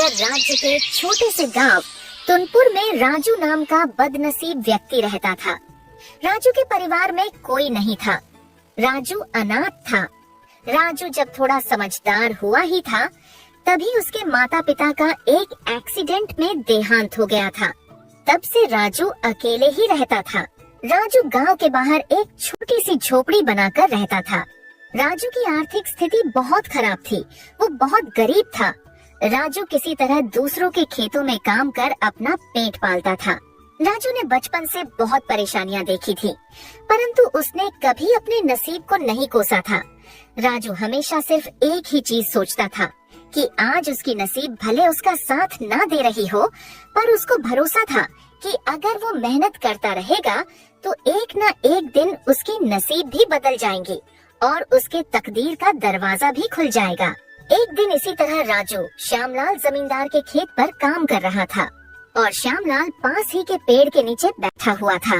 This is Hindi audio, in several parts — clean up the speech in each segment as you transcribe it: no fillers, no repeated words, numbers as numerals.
नगर राज्य के छोटे से गांव तुनपुर में राजू नाम का बदनसीब व्यक्ति रहता था। राजू के परिवार में कोई नहीं था। राजू अनाथ था। राजू जब थोड़ा समझदार हुआ ही था, तभी उसके माता पिता का एक एक्सीडेंट में देहांत हो गया था। तब से राजू अकेले ही रहता था। राजू गांव के बाहर एक छोटी सी झोपड़ी बनाकर रहता था। राजू की आर्थिक स्थिति बहुत खराब थी। वो बहुत गरीब था। राजू किसी तरह दूसरों के खेतों में काम कर अपना पेट पालता था। राजू ने बचपन से बहुत परेशानियां देखी थी, परंतु उसने कभी अपने नसीब को नहीं कोसा था। राजू हमेशा सिर्फ एक ही चीज सोचता था कि आज उसकी नसीब भले उसका साथ ना दे रही हो, पर उसको भरोसा था कि अगर वो मेहनत करता रहेगा तो एक न एक दिन उसकी नसीब भी बदल जाएंगी और उसके तकदीर का दरवाजा भी खुल जाएगा। एक दिन इसी तरह राजू श्यामलाल जमींदार के खेत पर काम कर रहा था और श्यामलाल पास ही के पेड़ के नीचे बैठा हुआ था।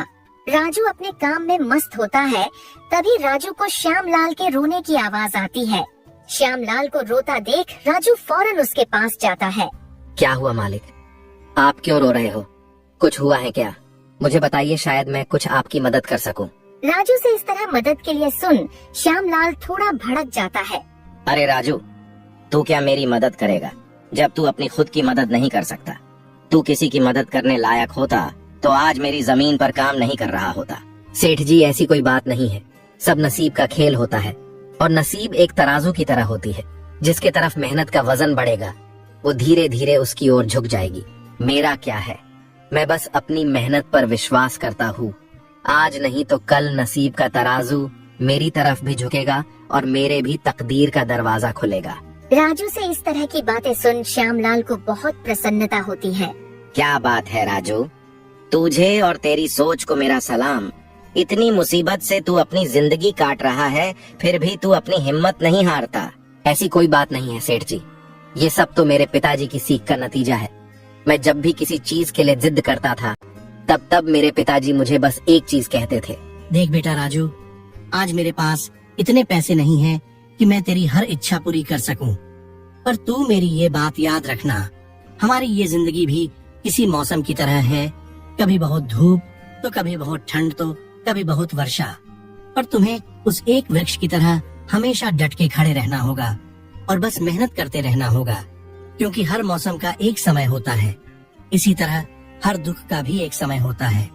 राजू अपने काम में मस्त होता है, तभी राजू को श्यामलाल के रोने की आवाज आती है। श्यामलाल को रोता देख राजू फौरन उसके पास जाता है। क्या हुआ मालिक, आप क्यों रो रहे हो? कुछ हुआ है क्या? मुझे बताइए, शायद मैं कुछ आपकी मदद कर सकूं। राजू से इस तरह मदद के लिए सुन श्यामलाल थोड़ा भड़क जाता है। अरे राजू, तू क्या मेरी मदद करेगा जब तू अपनी खुद की मदद नहीं कर सकता? तू किसी की मदद करने लायक होता तो आज मेरी जमीन पर काम नहीं कर रहा होता। सेठ जी, ऐसी कोई बात नहीं है। सब नसीब का खेल होता है और नसीब एक तराजू की तरह होती है। जिसके तरफ मेहनत का वजन बढ़ेगा वो धीरे धीरे उसकी ओर झुक जाएगी। मेरा क्या है, मैं बस अपनी मेहनत पर विश्वास करता हूँ। आज नहीं तो कल नसीब का तराजू मेरी तरफ भी झुकेगा और मेरे भी तकदीर का दरवाजा खुलेगा। राजू से इस तरह की बातें सुन श्यामलाल को बहुत प्रसन्नता होती है। क्या बात है राजू, तुझे और तेरी सोच को मेरा सलाम। इतनी मुसीबत से तू अपनी जिंदगी काट रहा है, फिर भी तू अपनी हिम्मत नहीं हारता। ऐसी कोई बात नहीं है सेठ जी, ये सब तो मेरे पिताजी की सीख का नतीजा है। मैं जब भी किसी चीज के लिए जिद करता था तब मेरे पिताजी मुझे बस एक चीज कहते थे। देख बेटा राजू, आज मेरे पास इतने पैसे नहीं हैं कि मैं तेरी हर इच्छा पूरी कर सकूं, पर तू मेरी ये बात याद रखना, हमारी ये जिंदगी भी किसी मौसम की तरह है। कभी बहुत धूप तो कभी बहुत ठंड तो कभी बहुत वर्षा, पर तुम्हें उस एक वृक्ष की तरह हमेशा डट के खड़े रहना होगा और बस मेहनत करते रहना होगा, क्योंकि हर मौसम का एक समय होता है। इसी तरह हर दुख का भी एक समय होता है।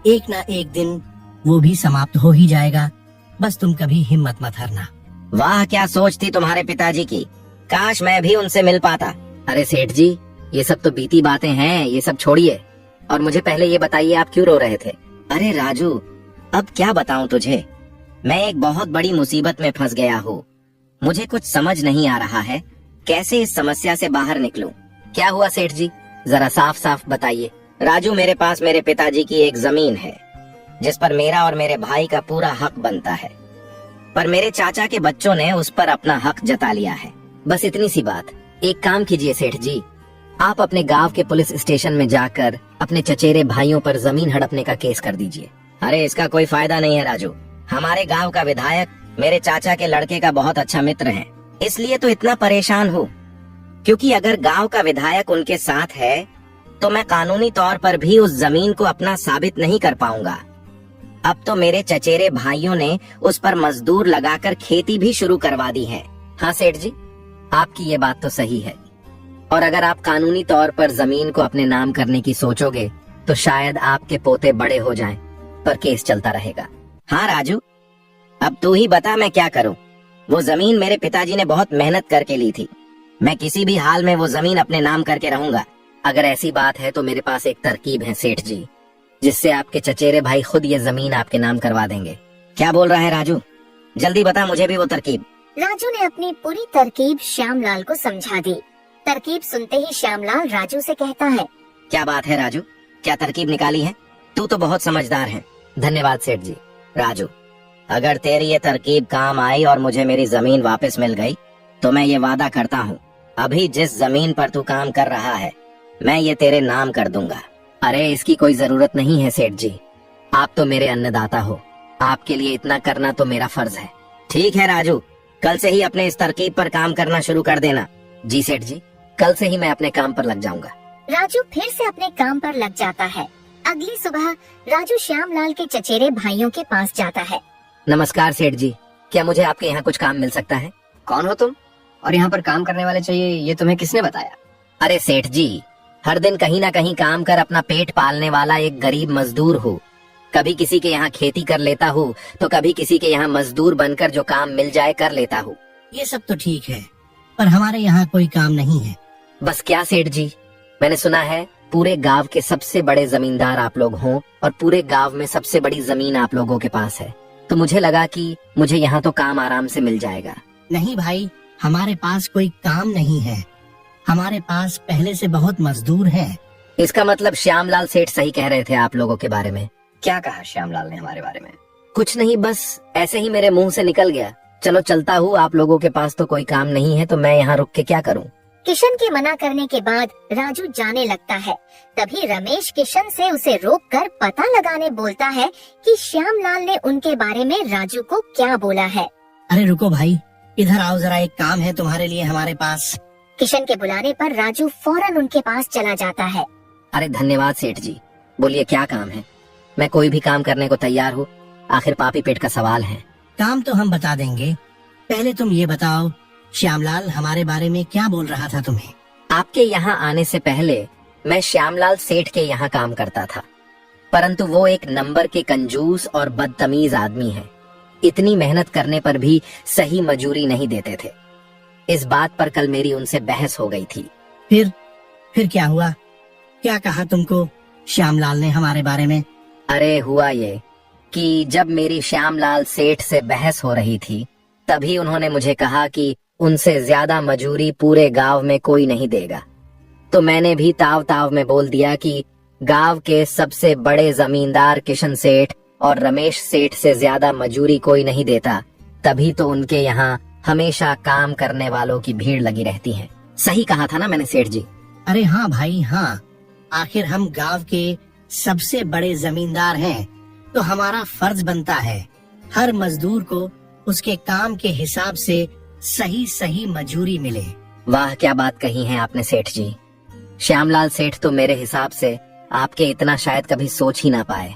एक ना एक दिन वो भी समाप्त हो ही जाएगा। बस तुम कभी हिम्मत मत हारना। वाह, क्या सोच थी तुम्हारे पिताजी की। काश मैं भी उनसे मिल पाता। अरे सेठ जी, ये सब तो बीती बातें हैं, ये सब छोड़िए और मुझे पहले ये बताइए, आप क्यों रो रहे थे? अरे राजू, अब क्या बताऊं तुझे, मैं एक बहुत बड़ी मुसीबत में फंस गया हूँ। मुझे कुछ समझ नहीं आ रहा है कैसे इस समस्या से बाहर निकलूं। क्या हुआ सेठ जी, जरा साफ साफ बताइए। राजू, मेरे पास मेरे पिताजी की एक जमीन है जिस पर मेरा और मेरे भाई का पूरा हक बनता है, पर मेरे चाचा के बच्चों ने उस पर अपना हक जता लिया है। बस इतनी सी बात। एक काम कीजिए सेठ जी, आप अपने गांव के पुलिस स्टेशन में जाकर अपने चचेरे भाइयों पर जमीन हड़पने का केस कर दीजिए। अरे इसका कोई फायदा नहीं है राजू, हमारे गांव का विधायक मेरे चाचा के लड़के का बहुत अच्छा मित्र है, इसलिए तो इतना परेशान हूँ। क्योंकि अगर गांव का विधायक उनके साथ है तो मैं कानूनी तौर पर भी उस जमीन को अपना साबित नहीं कर पाऊंगा। अब तो मेरे चचेरे भाइयों ने उस पर मजदूर लगाकर खेती भी शुरू करवा दी है। हाँ सेठ जी, आपकी ये बात तो सही है, और अगर आप कानूनी तौर पर जमीन को अपने नाम करने की सोचोगे तो शायद आपके पोते बड़े हो जाएं, पर केस चलता रहेगा। हाँ राजू, अब तू ही बता मैं क्या करूं। वो जमीन मेरे पिताजी ने बहुत मेहनत करके ली थी, मैं किसी भी हाल में वो जमीन अपने नाम करके रहूंगा। अगर ऐसी बात है तो मेरे पास एक तरकीब है सेठ जी, जिससे आपके चचेरे भाई खुद ये जमीन आपके नाम करवा देंगे। क्या बोल रहा है राजू, जल्दी बता मुझे भी वो तरकीब। राजू ने अपनी पूरी तरकीब श्यामलाल को समझा दी। तरकीब सुनते ही श्यामलाल राजू से कहता है, क्या बात है राजू, क्या तरकीब निकाली है? तू तो बहुत समझदार है। धन्यवाद सेठ जी। राजू, अगर तेरी ये तरकीब काम आई और मुझे मेरी जमीन वापस मिल गई तो मैं ये वादा करता हूँ, अभी जिस जमीन पर तू काम कर रहा है मैं ये तेरे नाम कर दूंगा। अरे इसकी कोई जरूरत नहीं है सेठ जी, आप तो मेरे अन्नदाता हो, आपके लिए इतना करना तो मेरा फर्ज है। ठीक है राजू, कल से ही अपने इस तरकीब पर काम करना शुरू कर देना। जी सेठ जी। कल से ही मैं अपने काम पर लग जाऊंगा। राजू फिर से अपने काम पर लग जाता है। अगली सुबह राजू श्यामलाल के चचेरे भाइयों के पास जाता है। नमस्कार सेठ जी, क्या मुझे आपके यहाँ कुछ काम मिल सकता है? कौन हो तुम और यहाँ पर काम करने वाले चाहिए, ये तुम्हें किसने बताया? अरे सेठ जी, हर दिन कहीं ना कहीं काम कर अपना पेट पालने वाला एक गरीब मजदूर हूँ। कभी किसी के यहाँ खेती कर लेता हूँ तो कभी किसी के यहाँ मजदूर बनकर जो काम मिल जाए कर लेता हूँ। ये सब तो ठीक है, पर हमारे यहाँ कोई काम नहीं है। बस क्या सेठ जी, मैंने सुना है पूरे गांव के सबसे बड़े जमींदार आप लोग हों और पूरे गांव में सबसे बड़ी जमीन आप लोगों के पास है, तो मुझे लगा कि मुझे यहाँ तो काम आराम से मिल जाएगा। नहीं भाई, हमारे पास कोई काम नहीं है। हमारे पास पहले से बहुत मजदूर हैं। इसका मतलब श्यामलाल सेठ सही कह रहे थे आप लोगों के बारे में। क्या कहा श्यामलाल ने हमारे बारे में? कुछ नहीं, बस ऐसे ही मेरे मुंह से निकल गया। चलो चलता हूँ, आप लोगों के पास तो कोई काम नहीं है तो मैं यहाँ रुक के क्या करूँ। किशन के मना करने के बाद राजू जाने लगता है। तभी रमेश किशन से उसे रोककर पता लगाने बोलता है कि श्यामलाल ने उनके बारे में राजू को क्या बोला है। अरे रुको भाई, इधर आओ जरा, एक काम है तुम्हारे लिए हमारे पास। किशन के बुलाने पर राजू फौरन उनके पास चला जाता है। अरे धन्यवाद सेठ जी, बोलिए क्या काम है? मैं कोई भी काम करने को तैयार हूँ, आखिर पापी पेट का सवाल है। काम तो हम बता देंगे, पहले तुम ये बताओ श्यामलाल हमारे बारे में क्या बोल रहा था तुम्हें? आपके यहाँ आने से पहले मैं श्यामलाल सेठ के यहाँ काम करता था, परंतु वो एक नंबर के कंजूस और बदतमीज आदमी है। इतनी मेहनत करने पर भी सही मजूरी नहीं देते थे। इस बात पर कल मेरी उनसे बहस हो गई थी। फिर क्या हुआ? क्या कहा तुमको श्यामलाल ने हमारे बारे में? अरे हुआ ये कि जब मेरी श्यामलाल सेठ से बहस हो रही थी, तभी उन्होंने मुझे कहा कि उनसे ज्यादा मजूरी पूरे गांव में कोई नहीं देगा। तो मैंने भी ताव ताव में बोल दिया कि गांव के सबसे बड़े जमींदार किशन सेठ और रमेश सेठ से ज्यादा मजूरी कोई नहीं देता, तभी तो उनके यहाँ हमेशा काम करने वालों की भीड़ लगी रहती है। सही कहा था ना मैंने सेठ जी? अरे हाँ भाई हाँ, आखिर हम गांव के सबसे बड़े जमींदार हैं, तो हमारा फर्ज बनता है हर मजदूर को उसके काम के हिसाब से सही सही मजूरी मिले। वाह क्या बात कही है आपने सेठ जी। श्यामलाल सेठ तो मेरे हिसाब से आपके इतना शायद कभी सोच ही ना पाए।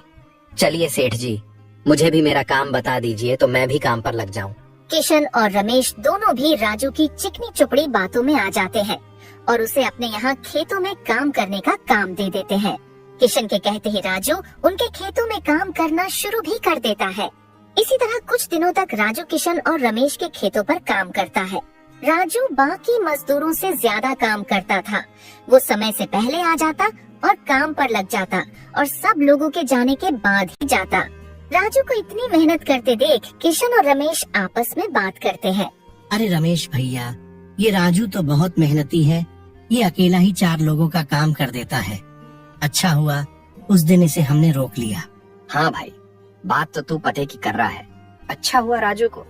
चलिए सेठ जी, मुझे भी मेरा काम बता दीजिए तो मैं भी काम पर लग जाऊं। किशन और रमेश दोनों भी राजू की चिकनी चुपड़ी बातों में आ जाते हैं और उसे अपने यहाँ खेतों में काम करने का काम दे देते हैं। किशन के कहते ही राजू उनके खेतों में काम करना शुरू भी कर देता है। इसी तरह कुछ दिनों तक राजू किशन और रमेश के खेतों पर काम करता है। राजू बाकी मजदूरों से ज्यादा काम करता था। वो समय से पहले आ जाता और काम पर लग जाता और सब लोगों के जाने के बाद ही जाता। राजू को इतनी मेहनत करते देख किशन और रमेश आपस में बात करते हैं। अरे रमेश भैया, ये राजू तो बहुत मेहनती है, ये अकेला ही 4 लोगों का काम कर देता है। अच्छा हुआ उस दिन इसे हमने रोक लिया। हाँ भाई, बात तो तू पते की कर रहा है। अच्छा हुआ राजू को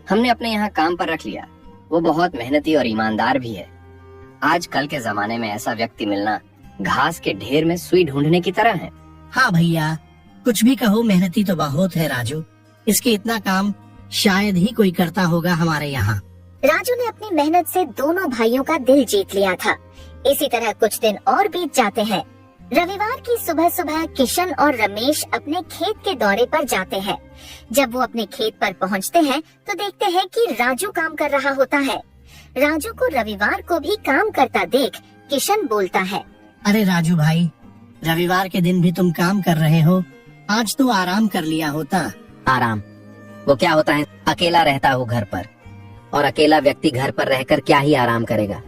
हमने अपने यहाँ काम पर रख लिया। वो बहुत मेहनती और ईमानदार भी है। आजकल के जमाने में ऐसा व्यक्ति मिलना घास के ढेर में सुई ढूंढने की तरह है। हाँ भैया, कुछ भी कहो, मेहनती तो बहुत है राजू। इसके इतना काम शायद ही कोई करता होगा हमारे यहाँ। राजू ने अपनी मेहनत से दोनों भाइयों का दिल जीत लिया था। इसी तरह कुछ दिन और बीत जाते हैं। रविवार की सुबह सुबह किशन और रमेश अपने खेत के दौरे पर जाते हैं। जब वो अपने खेत पर पहुंचते हैं तो देखते हैं कि राजू काम कर रहा होता है। राजू को रविवार को भी काम करता देख किशन बोलता है, अरे राजू भाई, रविवार के दिन भी तुम काम कर रहे हो, आज तो आराम कर लिया होता। आराम? वो क्या होता है? अकेला रहता हूँ घर पर, और अकेला व्यक्ति घर पर रहकर क्या ही आराम करेगा।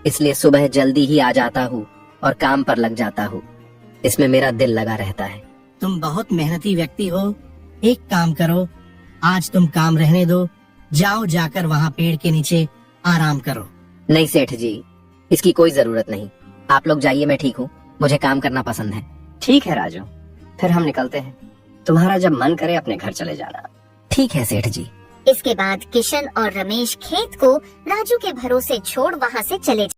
इसलिए सुबह जल्दी ही आ जाता हूँ और काम पर लग जाता हूँ। इसमें मेरा दिल लगा रहता है। तुम बहुत मेहनती व्यक्ति हो। एक काम करो, आज तुम काम रहने दो, जाओ जाकर वहाँ पेड़ के नीचे आराम करो। नहीं सेठ जी, इसकी कोई जरूरत नहीं। आप लोग जाइए, मैं ठीक हूँ। मुझे काम करना पसंद है। ठीक है राजू, फिर हम निकलते हैं। तुम्हारा जब मन करे अपने घर चले जाना। ठीक है सेठ जी। इसके बाद किशन और रमेश खेत को राजू के भरोसे छोड़ वहाँ से चले